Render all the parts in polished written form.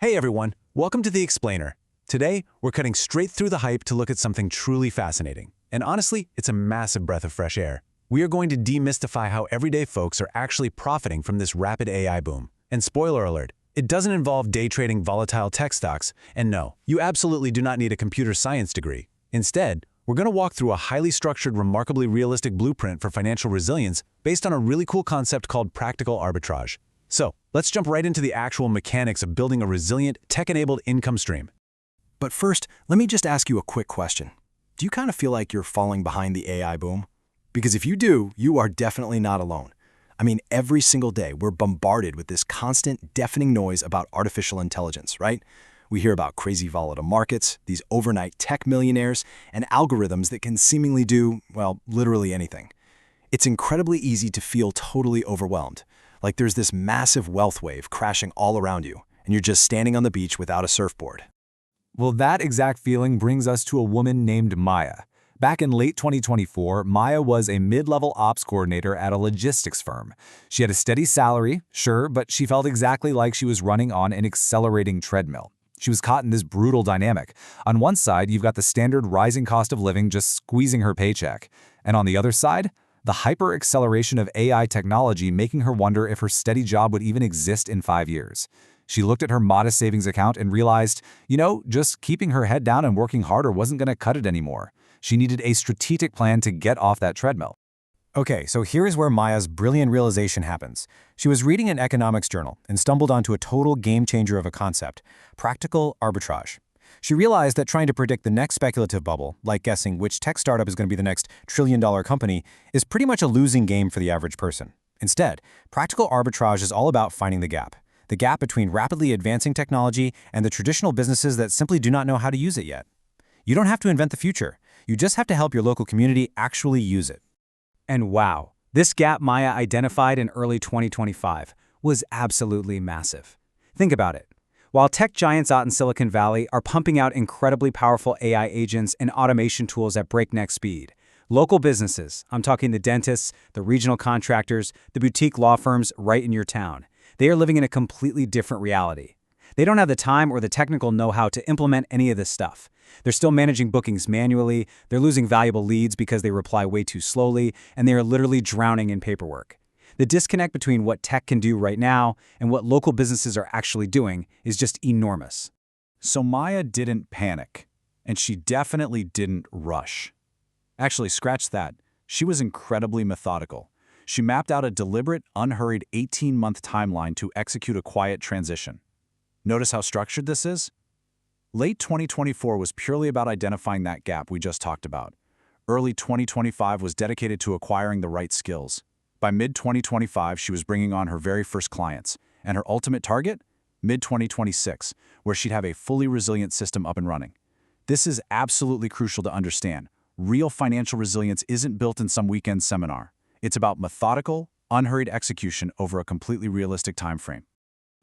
Hey everyone, welcome to The Explainer. Today, we're cutting straight through the hype to look at something truly fascinating. And honestly, it's a massive breath of fresh air. We are going to demystify how everyday folks are actually profiting from this rapid AI boom. And spoiler alert, it doesn't involve day trading volatile tech stocks, and no, you absolutely do not need a computer science degree. Instead, we're going to walk through a highly structured, remarkably realistic blueprint for financial resilience based on a really cool concept called practical arbitrage. So, let's jump right into the actual mechanics of building a resilient, tech-enabled income stream. But first, let me just ask you a quick question. Do you kind of feel like you're falling behind the AI boom? Because if you do, you are definitely not alone. I mean, every single day, we're bombarded with this constant, deafening noise about artificial intelligence, right? We hear about crazy volatile markets, these overnight tech millionaires, and algorithms that can seemingly do, well, literally anything. It's incredibly easy to feel totally overwhelmed. Like there's this massive wealth wave crashing all around you, and you're just standing on the beach without a surfboard. Well, that exact feeling brings us to a woman named Maya. Back in late 2024, Maya was a mid-level ops coordinator at a logistics firm. She had a steady salary, sure, but she felt exactly like she was running on an accelerating treadmill. She was caught in this brutal dynamic. On one side, you've got the standard rising cost of living just squeezing her paycheck. And on the other side, the hyper-acceleration of AI technology making her wonder if her steady job would even exist in 5 years. She looked at her modest savings account and realized, just keeping her head down and working harder wasn't going to cut it anymore. She needed a strategic plan to get off that treadmill. Okay, so here's where Maya's brilliant realization happens. She was reading an economics journal and stumbled onto a total game-changer of a concept, practical arbitrage. She realized that trying to predict the next speculative bubble, like guessing which tech startup is going to be the next trillion-dollar company, is pretty much a losing game for the average person. Instead, practical arbitrage is all about finding the gap between rapidly advancing technology and the traditional businesses that simply do not know how to use it yet. You don't have to invent the future. You just have to help your local community actually use it. And wow, this gap Maya identified in early 2025 was absolutely massive. Think about it. While tech giants out in Silicon Valley are pumping out incredibly powerful AI agents and automation tools at breakneck speed, local businesses, I'm talking the dentists, the regional contractors, the boutique law firms right in your town, they are living in a completely different reality. They don't have the time or the technical know-how to implement any of this stuff. They're still managing bookings manually, they're losing valuable leads because they reply way too slowly, and they are literally drowning in paperwork. The disconnect between what tech can do right now and what local businesses are actually doing is just enormous. So Maya didn't panic, and she definitely didn't rush. Actually, scratch that. She was incredibly methodical. She mapped out a deliberate, unhurried 18-month timeline to execute a quiet transition. Notice how structured this is? Late 2024 was purely about identifying that gap we just talked about. Early 2025 was dedicated to acquiring the right skills. By mid-2025, she was bringing on her very first clients. And her ultimate target? Mid-2026, where she'd have a fully resilient system up and running. This is absolutely crucial to understand. Real financial resilience isn't built in some weekend seminar. It's about methodical, unhurried execution over a completely realistic time frame.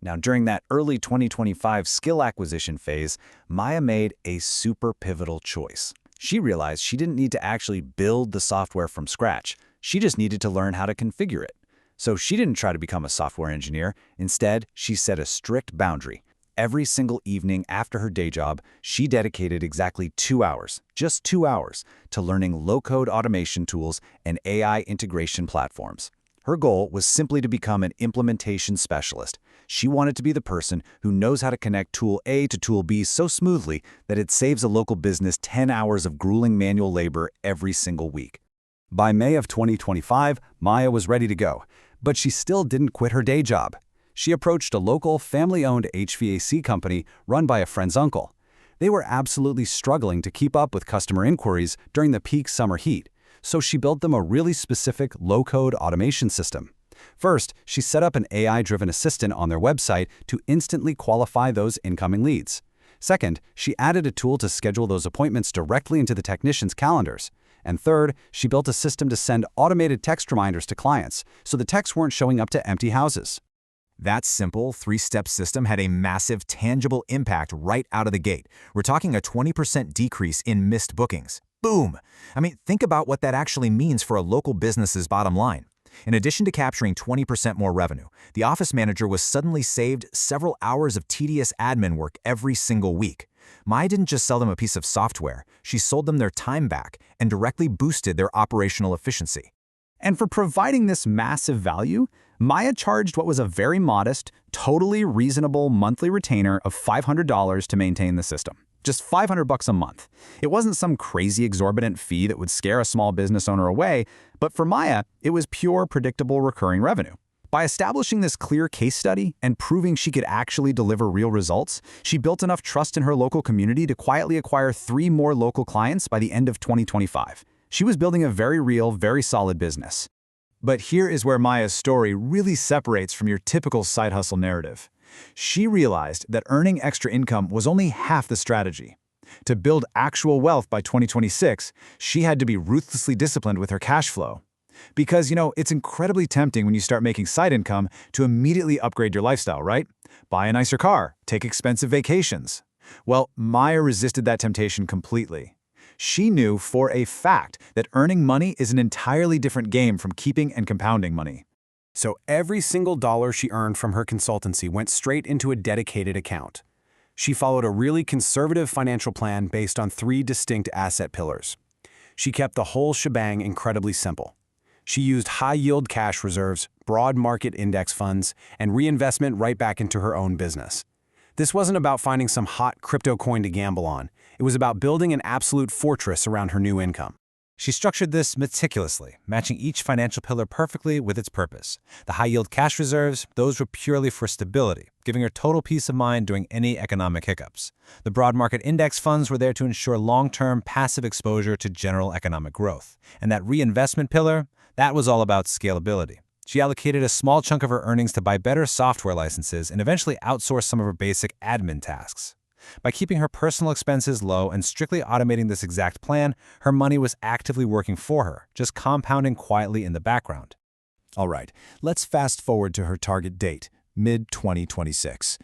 Now, during that early 2025 skill acquisition phase, Maya made a super pivotal choice. She realized she didn't need to actually build the software from scratch. She just needed to learn how to configure it. So she didn't try to become a software engineer. Instead, she set a strict boundary. Every single evening after her day job, she dedicated exactly 2 hours, just 2 hours, to learning low-code automation tools and AI integration platforms. Her goal was simply to become an implementation specialist. She wanted to be the person who knows how to connect tool A to tool B so smoothly that it saves a local business 10 hours of grueling manual labor every single week. By May of 2025, Maya was ready to go, but she still didn't quit her day job. She approached a local, family-owned HVAC company run by a friend's uncle. They were absolutely struggling to keep up with customer inquiries during the peak summer heat, so she built them a really specific low-code automation system. First, she set up an AI-driven assistant on their website to instantly qualify those incoming leads. Second, she added a tool to schedule those appointments directly into the technicians' calendars. And third, she built a system to send automated text reminders to clients, so the texts weren't showing up to empty houses. That simple three-step system had a massive, tangible impact right out of the gate. We're talking a 20% decrease in missed bookings. Boom! I mean, think about what that actually means for a local business's bottom line. In addition to capturing 20% more revenue, the office manager was suddenly saved several hours of tedious admin work every single week. Maya didn't just sell them a piece of software, she sold them their time back and directly boosted their operational efficiency. And for providing this massive value, Maya charged what was a very modest, totally reasonable monthly retainer of $500 to maintain the system. Just $500 a month. It wasn't some crazy exorbitant fee that would scare a small business owner away, but for Maya, it was pure, predictable recurring revenue. By establishing this clear case study and proving she could actually deliver real results, she built enough trust in her local community to quietly acquire 3 more local clients by the end of 2025. She was building a very real, very solid business. But here is where Maya's story really separates from your typical side hustle narrative. She realized that earning extra income was only half the strategy. To build actual wealth by 2026, she had to be ruthlessly disciplined with her cash flow. Because, it's incredibly tempting when you start making side income to immediately upgrade your lifestyle, right? Buy a nicer car, take expensive vacations. Well, Maya resisted that temptation completely. She knew for a fact that earning money is an entirely different game from keeping and compounding money. So every single dollar she earned from her consultancy went straight into a dedicated account. She followed a really conservative financial plan based on 3 distinct asset pillars. She kept the whole shebang incredibly simple. She used high-yield cash reserves, broad market index funds, and reinvestment right back into her own business. This wasn't about finding some hot crypto coin to gamble on. It was about building an absolute fortress around her new income. She structured this meticulously, matching each financial pillar perfectly with its purpose. The high-yield cash reserves, those were purely for stability, giving her total peace of mind during any economic hiccups. The broad market index funds were there to ensure long-term passive exposure to general economic growth. And that reinvestment pillar, that was all about scalability. She allocated a small chunk of her earnings to buy better software licenses and eventually outsource some of her basic admin tasks. By keeping her personal expenses low and strictly automating this exact plan, her money was actively working for her, just compounding quietly in the background. All right, let's fast forward to her target date, mid-2026.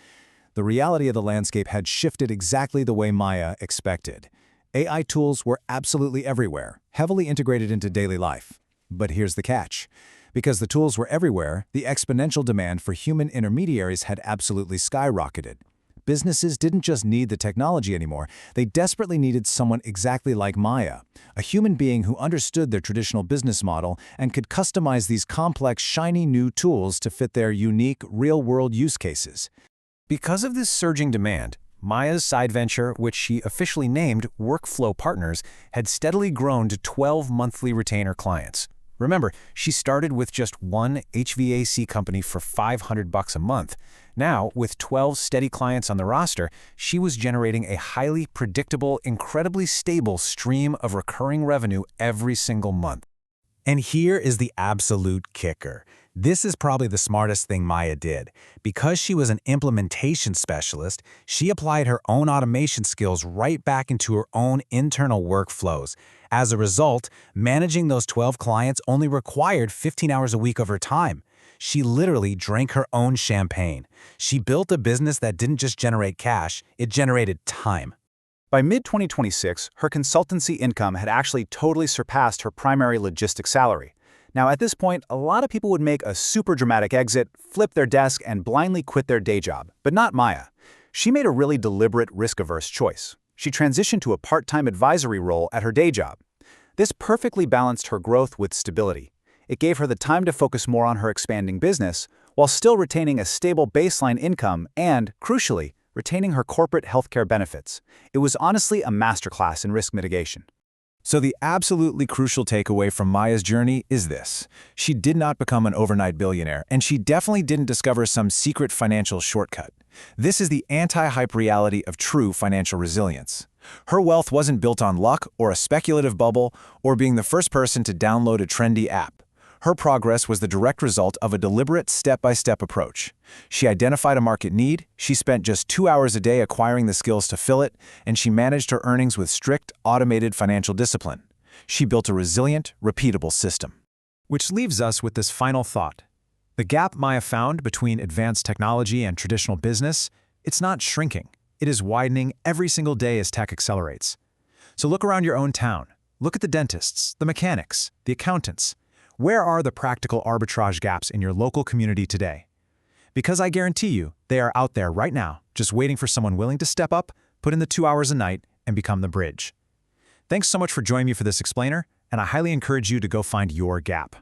The reality of the landscape had shifted exactly the way Maya expected. AI tools were absolutely everywhere, heavily integrated into daily life. But here's the catch. Because the tools were everywhere, the exponential demand for human intermediaries had absolutely skyrocketed. Businesses didn't just need the technology anymore, they desperately needed someone exactly like Maya, a human being who understood their traditional business model and could customize these complex, shiny new tools to fit their unique, real-world use cases. Because of this surging demand, Maya's side venture, which she officially named Workflow Partners, had steadily grown to 12 monthly retainer clients. Remember, she started with just one HVAC company for $500 a month. Now, with 12 steady clients on the roster, she was generating a highly predictable, incredibly stable stream of recurring revenue every single month. And here is the absolute kicker. This is probably the smartest thing Maya did. Because she was an implementation specialist, she applied her own automation skills right back into her own internal workflows. As a result, managing those 12 clients only required 15 hours a week of her time. She literally drank her own champagne. She built a business that didn't just generate cash, it generated time. By mid-2026, her consultancy income had actually totally surpassed her primary logistics salary. Now, at this point, a lot of people would make a super dramatic exit, flip their desk, and blindly quit their day job. But not Maya. She made a really deliberate, risk-averse choice. She transitioned to a part-time advisory role at her day job. This perfectly balanced her growth with stability. It gave her the time to focus more on her expanding business, while still retaining a stable baseline income and, crucially, retaining her corporate healthcare benefits. It was honestly a masterclass in risk mitigation. So the absolutely crucial takeaway from Maya's journey is this. She did not become an overnight billionaire, and she definitely didn't discover some secret financial shortcut. This is the anti-hype reality of true financial resilience. Her wealth wasn't built on luck or a speculative bubble or being the first person to download a trendy app. Her progress was the direct result of a deliberate step-by-step approach. She identified a market need, she spent just 2 hours a day acquiring the skills to fill it, and she managed her earnings with strict, automated financial discipline. She built a resilient, repeatable system. Which leaves us with this final thought. The gap Maya found between advanced technology and traditional business, it's not shrinking. It is widening every single day as tech accelerates. So look around your own town. Look at the dentists, the mechanics, the accountants. Where are the practical arbitrage gaps in your local community today? Because I guarantee you, they are out there right now, just waiting for someone willing to step up, put in the 2 hours a night, and become the bridge. Thanks so much for joining me for this explainer, and I highly encourage you to go find your gap.